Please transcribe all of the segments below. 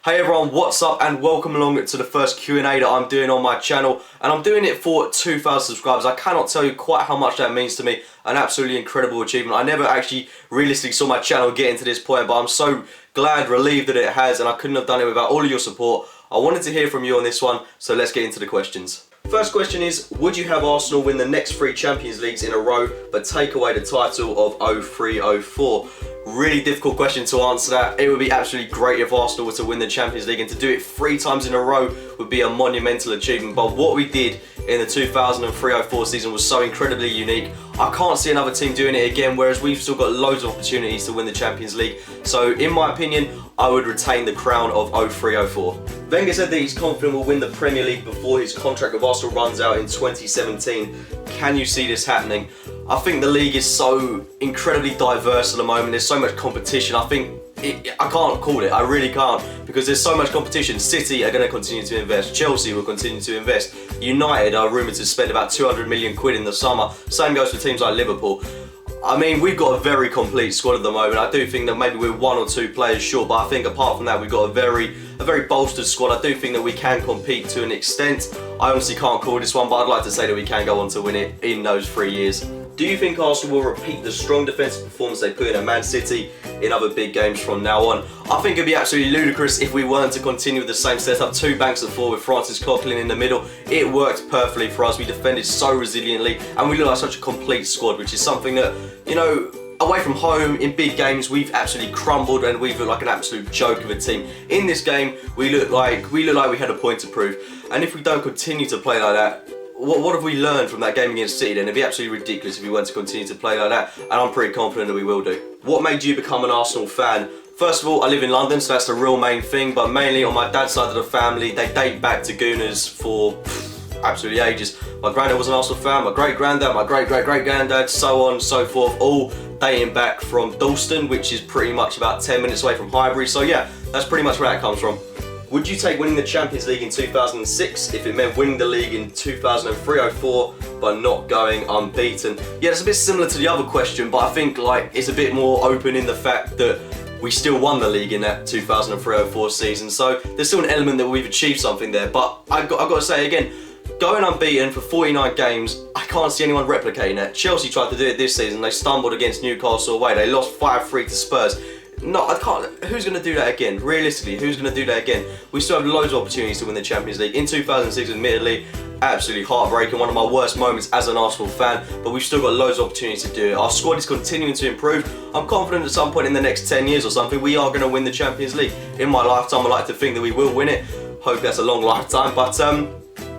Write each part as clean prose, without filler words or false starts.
Hey everyone, what's up and welcome along to the first Q&A that I'm doing on my channel, and I'm doing it for 2,000 subscribers. I cannot tell you quite how much that means to me. An absolutely incredible achievement. I never actually realistically saw my channel getting to this point, but I'm so glad, relieved that it has, and I couldn't have done it without all of your support. I wanted to hear from you on this one, so let's get into the questions. First question is, would you have Arsenal win the next 3 Champions Leagues in a row but take away the title of 03-04? Really difficult question to answer that. It would be absolutely great if Arsenal were to win the Champions League, and to do it 3 times in a row would be a monumental achievement. But what we did in the 2003-04 season was so incredibly unique. I can't see another team doing it again, whereas we've still got loads of opportunities to win the Champions League. So in my opinion, I would retain the crown of 03-04. Venga said that he's confident we'll win the Premier League before his contract with Arsenal runs out in 2017. Can you see this happening? I think the league is so incredibly diverse at the moment. There's so much competition. I can't call it. I really can't, because there's so much competition. City are going to continue to invest. Chelsea will continue to invest. United are rumoured to spend about 200 million quid in the summer. Same goes for teams like Liverpool. I mean, we've got a very complete squad at the moment. I do think that maybe we're 1 or 2 players short, but I think apart from that, we've got a very bolstered squad. I do think that we can compete to an extent. I honestly can't call this one, but I'd like to say that we can go on to win it in those 3 years. Do you think Arsenal will repeat the strong defensive performance they put in at Man City in other big games from now on? I think it'd be absolutely ludicrous if we weren't to continue with the same setup. 2 banks at 4 with Francis Coquelin in the middle. It worked perfectly for us. We defended so resiliently, and we look like such a complete squad, which is something that, you know, away from home in big games we've absolutely crumbled, and we've looked like an absolute joke of a team. In this game we look like we had a point to prove, and if we don't continue to play like that, what have we learned from that game against City then? It'd be absolutely ridiculous if we weren't to continue to play like that, and I'm pretty confident that we will do. What made you become an Arsenal fan? First of all, I live in London, so that's the real main thing, but mainly on my dad's side of the family, they date back to Gooners for absolutely ages. My granddad was an Arsenal fan, my great-granddad, my great-great-great-granddad, so on and so forth, all dating back from Dalston, which is pretty much about 10 minutes away from Highbury, so yeah, that's pretty much where that comes from. Would you take winning the Champions League in 2006 if it meant winning the league in 2003-04 but not going unbeaten? Yeah, it's a bit similar to the other question, but I think like it's a bit more open in the fact that we still won the league in that 2003-04 season, so there's still an element that we've achieved something there. But I've got to say again, going unbeaten for 49 games, I can't see anyone replicating that. Chelsea tried to do it this season. They stumbled against Newcastle away. They lost 5-3 to Spurs. No, I can't. Who's going to do that again? Realistically, who's going to do that again? We still have loads of opportunities to win the Champions League. In 2006, admittedly, absolutely heartbreaking, one of my worst moments as an Arsenal fan, but we've still got loads of opportunities to do it. Our squad is continuing to improve. I'm confident at some point in the next 10 years or something, we are going to win the Champions League. In my lifetime, I like to think that we will win it. Hope that's a long lifetime, but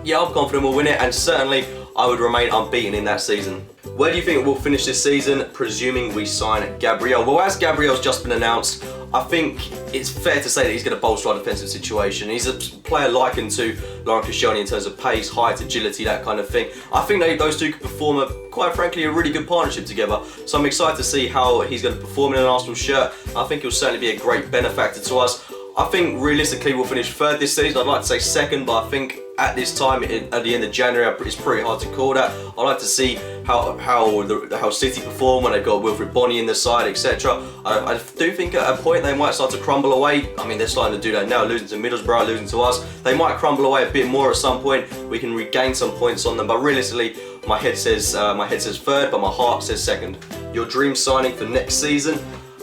yeah, I'm confident we'll win it, and certainly I would remain unbeaten in that season. Where do you think we'll finish this season, presuming we sign Gabriel? Well, as Gabriel's just been announced, I think it's fair to say that he's going to bolster our defensive situation. He's a player likened to Laurent Koscielny in terms of pace, height, agility, that kind of thing. I think that those two could perform, quite frankly, a really good partnership together. So I'm excited to see how he's going to perform in an Arsenal shirt. I think he'll certainly be a great benefactor to us. I think realistically we'll finish 3rd this season. I'd like to say 2nd, but I think at this time, at the end of January, it's pretty hard to call that. I'd like to see how City perform when they've got Wilfried Bony in the side, etc. I do think at a point they might start to crumble away. I mean, they're starting to do that now, losing to Middlesbrough, losing to us. They might crumble away a bit more at some point. We can regain some points on them, but realistically, my head says 3rd, but my heart says 2nd. Your dream signing for next season?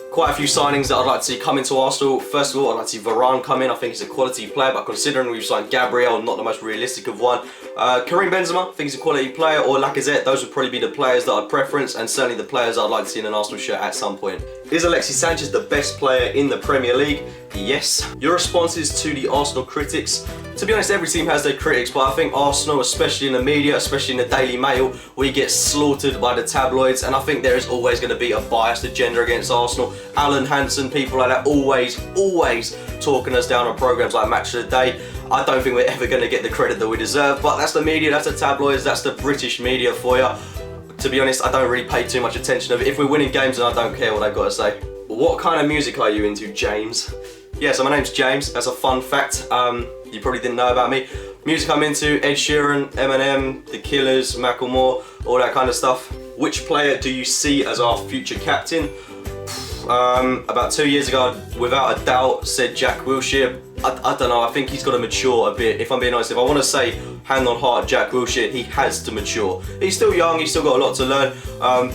Quite a few signings that I'd like to see come into Arsenal. First of all, I'd like to see Varane come in. I think he's a quality player, but considering we've signed Gabriel, not the most realistic of one. Karim Benzema, I think he's a quality player, or Lacazette. Those would probably be the players that I'd preference, and certainly the players I'd like to see in an Arsenal shirt at some point. Is Alexis Sanchez the best player in the Premier League? Yes. Your responses to the Arsenal critics? To be honest, every team has their critics, but I think Arsenal, especially in the media, especially in the Daily Mail, we get slaughtered by the tabloids, and I think there is always going to be a biased agenda against Arsenal. Alan Hansen, people like that, always talking us down on programmes like Match of the Day. I don't think we're ever going to get the credit that we deserve, but that's the media, that's the tabloids, that's the British media for you. To be honest, I don't really pay too much attention to it. If we're winning games, then I don't care what they've got to say. What kind of music are you into, James? Yeah, so my name's James. That's a fun fact you probably didn't know about me. Music I'm into, Ed Sheeran, Eminem, The Killers, Macklemore, all that kind of stuff. Which player do you see as our future captain? About 2 years ago, without a doubt, said Jack Wilshere. I don't know, I think he's got to mature a bit. If I'm being honest, if I want to say hand on heart Jack Wilshere, he has to mature. He's still young, he's still got a lot to learn,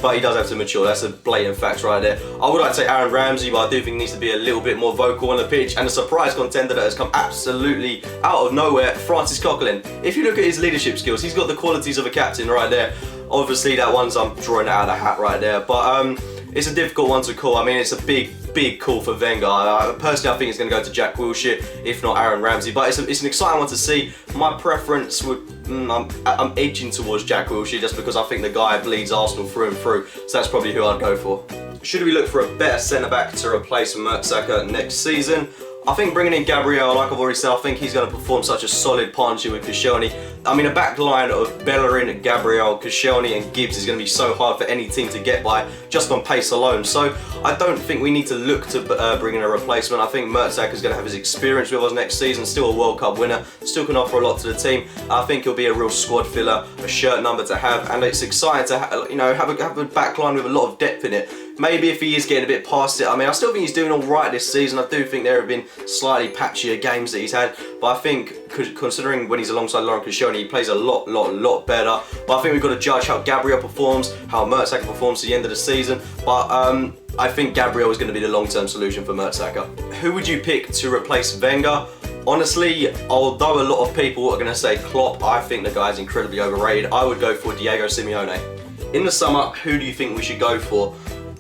but he does have to mature. That's a blatant fact right there. I would like to say Aaron Ramsey, but I do think he needs to be a little bit more vocal on the pitch. And a surprise contender that has come absolutely out of nowhere, Francis Coquelin. If you look at his leadership skills, he's got the qualities of a captain right there. Obviously that one's, I'm drawing it out of the hat right there, but it's a difficult one to call. I mean, it's a big call for Venga. Personally, I think it's going to go to Jack Wilshere, if not Aaron Ramsey. But it's an exciting one to see. My preference would, I'm edging towards Jack Wilshere just because I think the guy bleeds Arsenal through and through. So that's probably who I'd go for. Should we look for a better centre-back to replace Mertesacker next season? I think bringing in Gabriel, like I've already said, I think he's going to perform such a solid partnership with Koscielny. I mean, a back line of Bellerin, Gabriel, Koscielny and Gibbs is going to be so hard for any team to get by just on pace alone. So I don't think we need to look to bring in a replacement. I think Mertesacker is going to have his experience with us next season, still a World Cup winner, still can offer a lot to the team. I think he'll be a real squad filler, a shirt number to have, and it's exciting to have a back line with a lot of depth in it. Maybe if he is getting a bit past it, I mean, I still think he's doing all right this season. I do think there have been slightly patchier games that he's had, but I think considering when he's alongside Laurent Koscielny, he plays a lot better. But I think we've got to judge how Gabriel performs, how Mertesacker performs at the end of the season. But I think Gabriel is going to be the long-term solution for Mertesacker. Who would you pick to replace Venga? Honestly, although a lot of people are going to say Klopp, I think the guy's incredibly overrated. I would go for Diego Simeone. In the summer, who do you think we should go for?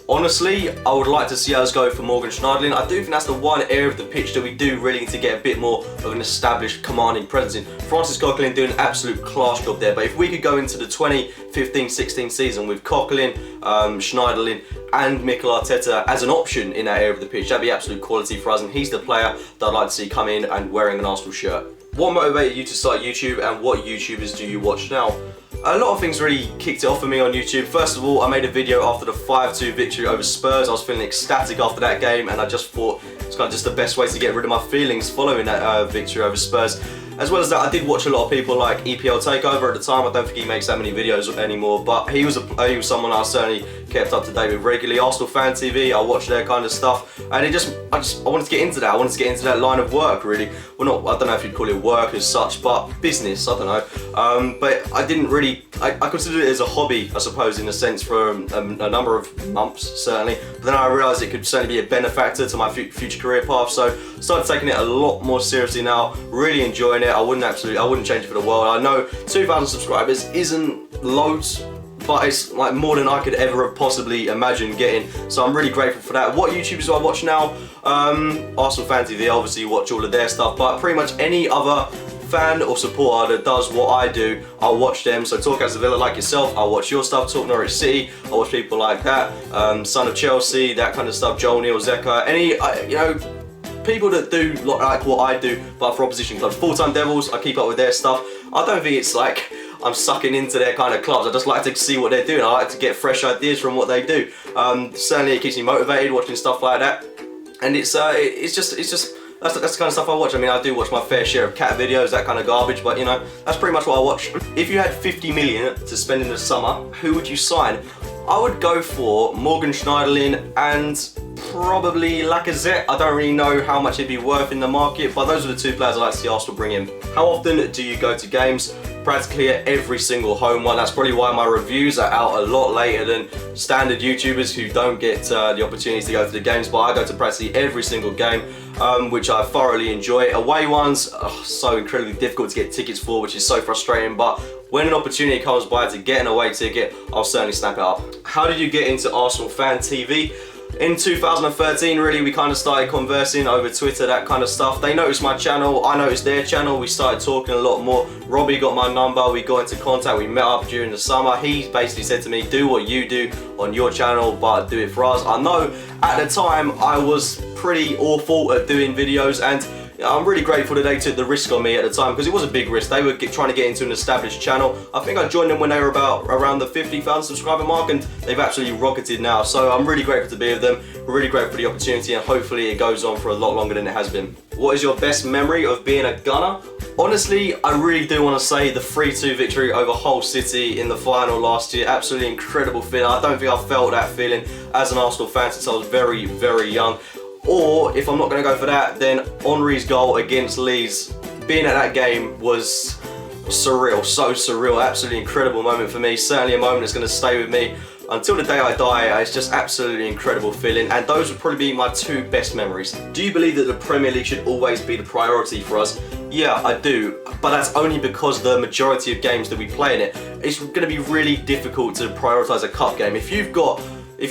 Honestly, I would like to see us go for Morgan Schneiderlin. I do think that's the one area of the pitch that we do really need to get a bit more of an established commanding presence in. Francis Coquelin doing an absolute class job there, but if we could go into the 2015-16 season with Coquelin, Schneiderlin and Mikel Arteta as an option in that area of the pitch, that'd be absolute quality for us, and he's the player that I'd like to see come in and wearing an Arsenal shirt. What motivated you to start YouTube, and what YouTubers do you watch now? A lot of things really kicked it off for me on YouTube. First of all, I made a video after the 5-2 victory over Spurs. I was feeling ecstatic after that game, and I just thought it's kind of just the best way to get rid of my feelings following that victory over Spurs. As well as that, I did watch a lot of people like EPL Takeover at the time. I don't think he makes that many videos anymore, but he was someone I certainly kept up to date with regularly. Arsenal Fan TV, I watched their kind of stuff, and I wanted to get into that. I wanted to get into that line of work, really. Well, I don't know if you'd call it work as such, but business, I don't know. But I didn't really, I considered it as a hobby, I suppose, in a sense, for a number of months, certainly. But then I realised it could certainly be a benefactor to my future career path, so started taking it a lot more seriously now, really enjoying it. I wouldn't change it for the world. I know 2,000 subscribers isn't loads, but it's like more than I could ever have possibly imagined getting, so I'm really grateful for that. What YouTubers do I watch now? Arsenal Fan TV, obviously watch all of their stuff, but pretty much any other fan or supporter that does what I do, I'll watch them. So Talk As a Villa, like yourself, I'll watch your stuff. Talk Norwich City, I'll watch people like that. Son of Chelsea, that kind of stuff. Joel Neal, Zeka, any people that do like what I do, but for opposition clubs. Full Time Devils, I keep up with their stuff. I don't think it's like I'm sucking into their kind of clubs. I just like to see what they're doing. I like to get fresh ideas from what they do. Certainly, it keeps me motivated watching stuff like that, and it's just that's the kind of stuff I watch. I mean, I do watch my fair share of cat videos, that kind of garbage, but that's pretty much what I watch. If you had 50 million to spend in the summer, who would you sign? I would go for Morgan Schneiderlin and probably Lacazette. I don't really know how much it'd be worth in the market, but those are the two players I'd like to see Arsenal bring in. How often do you go to games? Practically at every single home one. That's probably why my reviews are out a lot later than standard YouTubers who don't get the opportunity to go to the games, but I go to practically every single game, which I thoroughly enjoy. Away ones, so incredibly difficult to get tickets for, which is so frustrating, but when an opportunity comes by to get an away ticket, I'll certainly snap it up. How did you get into Arsenal Fan TV? In 2013, really, we kind of started conversing over Twitter, that kind of stuff. They noticed my channel, I noticed their channel, we started talking a lot more. Robbie got my number, we got into contact, we met up during the summer. He basically said to me, do what you do on your channel, but do it for us. I know at the time I was pretty awful at doing videos, and I'm really grateful that they took the risk on me at the time, because it was a big risk. They were trying to get into an established channel. I think I joined them when they were around the 50,000 subscriber mark, and they've absolutely rocketed now. So I'm really grateful to be with them, really grateful for the opportunity, and hopefully it goes on for a lot longer than it has been. What is your best memory of being a Gunner? Honestly, I really do want to say the 3-2 victory over Hull City in the final last year. Absolutely incredible feeling. I don't think I've felt that feeling as an Arsenal fan since I was very, very young. Or if I'm not going to go for that, then Henry's goal against Leeds, being at that game was surreal, so surreal, absolutely incredible moment for me. Certainly a moment that's going to stay with me until the day I die. It's just absolutely incredible feeling, and those would probably be my two best memories. Do you believe that the Premier League should always be the priority for us? Yeah, I do, but that's only because the majority of games that we play in it, it's going to be really difficult to prioritise a cup game. If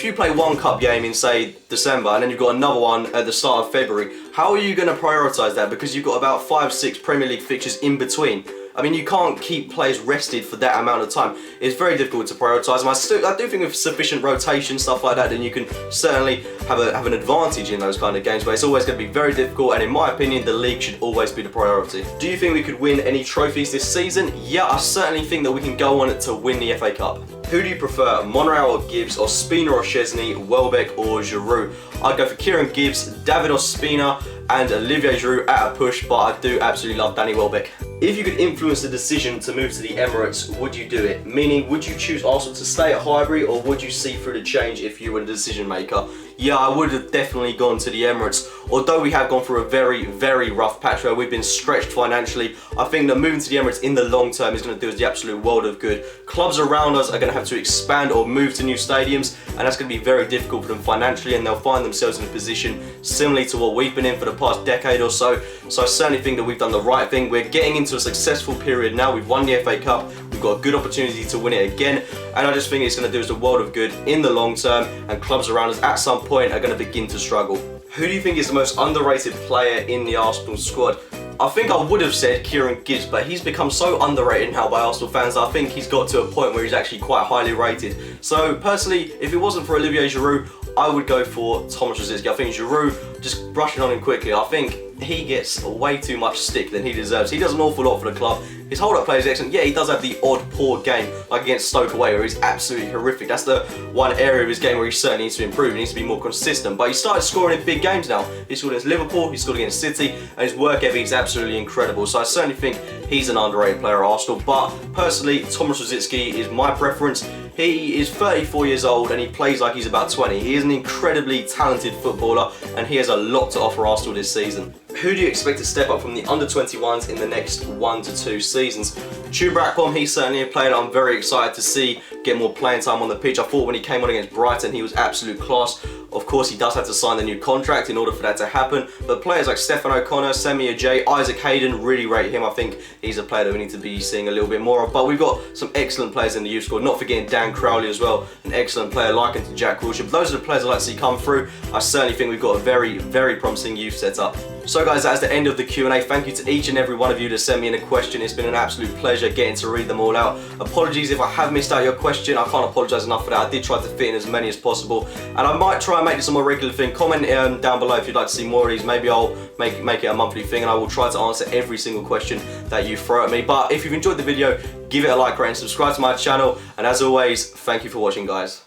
you play one cup game in, say, December, and then you've got another one at the start of February, how are you going to prioritise that? Because you've got about 5-6 Premier League fixtures in between. I mean, you can't keep players rested for that amount of time. It's very difficult to prioritise them. I do think with sufficient rotation, stuff like that, then you can certainly have an advantage in those kind of games, but it's always going to be very difficult, and in my opinion, the league should always be the priority. Do you think we could win any trophies this season? Yeah, I certainly think that we can go on to win the FA Cup. Who do you prefer, Monreal or Gibbs, or Spina or Chesney, Welbeck or Giroud? I'd go for Kieran Gibbs, David Ospina, and Olivier Giroud at a push, but I do absolutely love Danny Welbeck. If you could influence the decision to move to the Emirates, would you do it? Meaning, would you choose Arsenal to stay at Highbury, or would you see through the change if you were the decision maker? Yeah, I would have definitely gone to the Emirates. Although we have gone through a very, very rough patch where we've been stretched financially, I think that moving to the Emirates in the long term is going to do us the absolute world of good. Clubs around us are going to have to expand or move to new stadiums, and that's going to be very difficult for them financially, and they'll find themselves in a position similar to what we've been in for the past decade or so. So I certainly think that we've done the right thing. We're getting into a successful period now. We've won the FA Cup. We've got a good opportunity to win it again, and I just think it's going to do us a world of good in the long term, and clubs around us at some point are going to begin to struggle. Who do you think is the most underrated player in the Arsenal squad? I think I would have said Kieran Gibbs, but he's become so underrated now by Arsenal fans. I think he's got to a point where he's actually quite highly rated. So personally, if it wasn't for Olivier Giroud, I would go for Thomas Rosicky. I think Giroud, just brushing on him quickly, I think he gets way too much stick than he deserves. He does an awful lot for the club. His hold-up play is excellent. Yeah, he does have the odd poor game, like against Stoke away, where he's absolutely horrific. That's the one area of his game where he certainly needs to improve. He needs to be more consistent. But he started scoring in big games now. He scored against Liverpool, he scored against City, and his work ethic is absolutely incredible. So I certainly think he's an underrated player at Arsenal. But personally, Thomas Rosicky is my preference. He is 34 years old and he plays like he's about 20. He is an incredibly talented footballer, and he has a lot to offer Arsenal this season. Who do you expect to step up from the under-21s in the next 1 to 2 seasons? Chuba Akpom, he's certainly a player that I'm very excited to see get more playing time on the pitch. I thought when he came on against Brighton, he was absolute class. Of course, he does have to sign the new contract in order for that to happen. But players like Stefan O'Connor, Semi Ajay, Isaac Hayden, really rate him. I think he's a player that we need to be seeing a little bit more of. But we've got some excellent players in the youth squad. Not forgetting Dan Crowley as well, an excellent player likened to Jack Wilshere. But those are the players I'd like to see come through. I certainly think we've got a very, very promising youth setup. So guys, that's the end of the Q&A. Thank you to each and every one of you to send me in a question. It's been an absolute pleasure getting to read them all out. Apologies if I have missed out your question. I can't apologise enough for that. I did try to fit in as many as possible, and I might try and make this a more regular thing. Comment down below if you'd like to see more of these. Maybe I'll make it a monthly thing, and I will try to answer every single question that you throw at me. But if you've enjoyed the video, give it a like, rate, and subscribe to my channel. And as always, thank you for watching, guys.